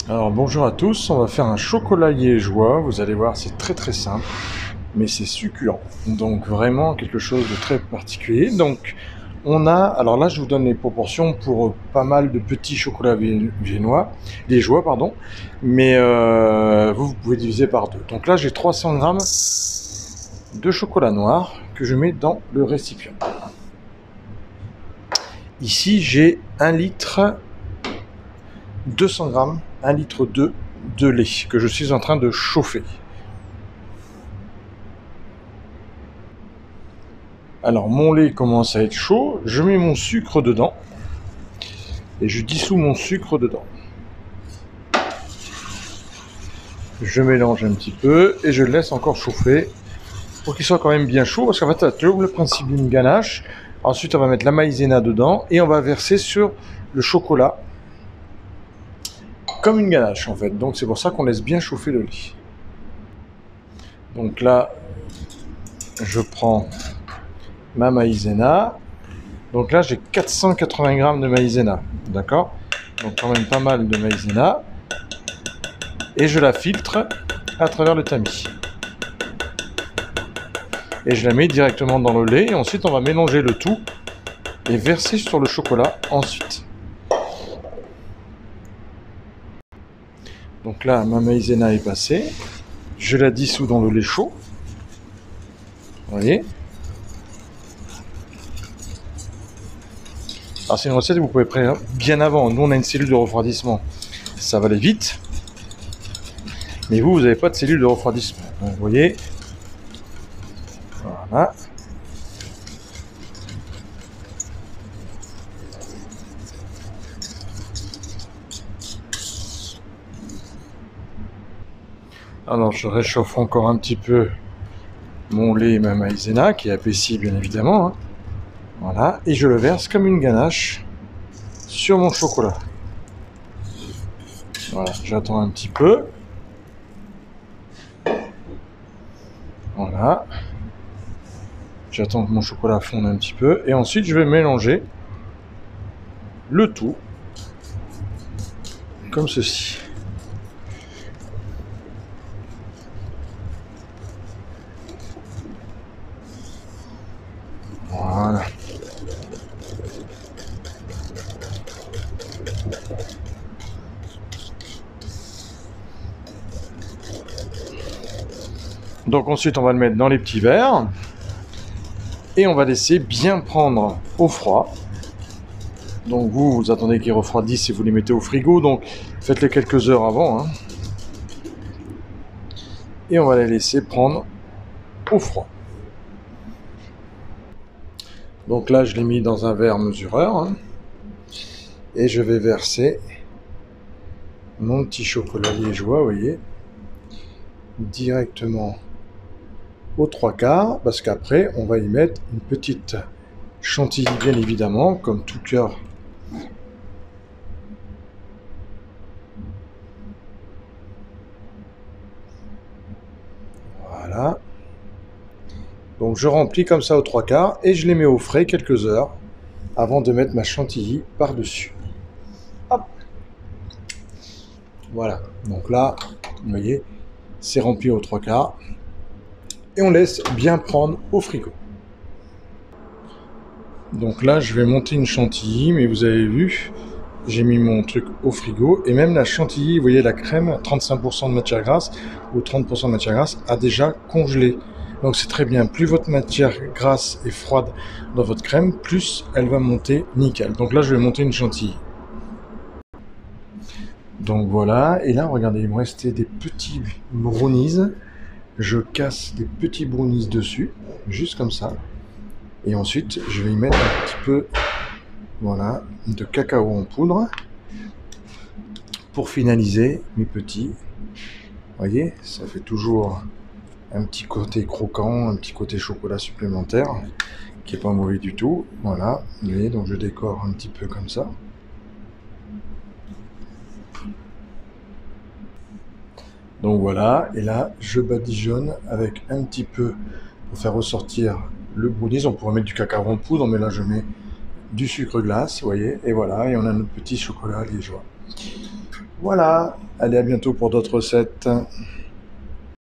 Alors bonjour à tous, on va faire un chocolat liégeois, vous allez voir c'est très simple, mais c'est succulent, donc vraiment quelque chose de très particulier. Donc on a, alors là je vous donne les proportions pour pas mal de petits chocolats liégeois, pardon, mais vous pouvez diviser par deux. Donc là j'ai 300 grammes de chocolat noir que je mets dans le récipient. Ici j'ai 1 litre 200 grammes, 1 litre de lait que je suis en train de chauffer. Alors mon lait commence à être chaud, je mets mon sucre dedans et je dissous mon sucre dedans. Je mélange un petit peu et je le laisse encore chauffer pour qu'il soit quand même bien chaud parce qu'en fait c'est le principe d'une ganache. Ensuite on va mettre la maïzena dedans et on va verser sur le chocolat comme une ganache en fait. Donc c'est pour ça qu'on laisse bien chauffer le lait. Donc là je prends ma maïzena. Donc là j'ai 480 grammes de maïzena, d'accord? Donc quand même pas mal de maïzena. Et je la filtre à travers le tamis. Et je la mets directement dans le lait et ensuite on va mélanger le tout et verser sur le chocolat ensuite. Donc là ma maïzena est passée, je la dissous dans le lait chaud. Vous voyez? Alors c'est une recette que vous pouvez préparer bien avant. Nous on a une cellule de refroidissement, ça va aller vite. Mais vous n'avez pas de cellule de refroidissement. Donc vous voyez, voilà. Alors je réchauffe encore un petit peu mon lait et ma maïzena qui est épaissi bien évidemment. Voilà, et je le verse comme une ganache sur mon chocolat. Voilà, j'attends un petit peu. Voilà. J'attends que mon chocolat fonde un petit peu. Et ensuite, je vais mélanger le tout. Comme ceci. Voilà. Donc ensuite, on va le mettre dans les petits verres. Et on va laisser bien prendre au froid. Donc vous attendez qu'ils refroidissent et vous les mettez au frigo. Donc faites-le quelques heures avant. Et on va les laisser prendre au froid. Donc là, je l'ai mis dans un verre mesureur. Et je vais verser mon petit chocolat liégeois, vous voyez, directement aux 3/4, parce qu'après, on va y mettre une petite chantilly, bien évidemment, comme tout cœur. Voilà. Donc je remplis comme ça aux 3/4 et je les mets au frais quelques heures avant de mettre ma chantilly par-dessus. Hop. Voilà. Donc là, vous voyez, c'est rempli aux 3/4 et on laisse bien prendre au frigo. Donc là, je vais monter une chantilly, mais vous avez vu, j'ai mis mon truc au frigo et même la chantilly, vous voyez la crème, 35% de matière grasse ou 30% de matière grasse, a déjà congelé. Donc c'est très bien, plus votre matière grasse est froide dans votre crème, plus elle va monter nickel. Donc là, je vais monter une chantilly. Donc voilà, et là, regardez, il me restait des petits brownies. Je casse des petits brownies dessus, juste comme ça. Et ensuite, je vais y mettre un petit peu, voilà, de cacao en poudre pour finaliser mes petits. Vous voyez, ça fait toujours un petit côté croquant, un petit côté chocolat supplémentaire qui est pas mauvais du tout. Voilà, vous voyez, donc je décore un petit peu comme ça. Donc voilà, et là, je badigeonne avec un petit peu pour faire ressortir le brownies. On pourrait mettre du cacao en poudre, mais là, je mets du sucre glace, vous voyez, et voilà, et on a notre petit chocolat liégeois. Voilà. Allez, à bientôt pour d'autres recettes.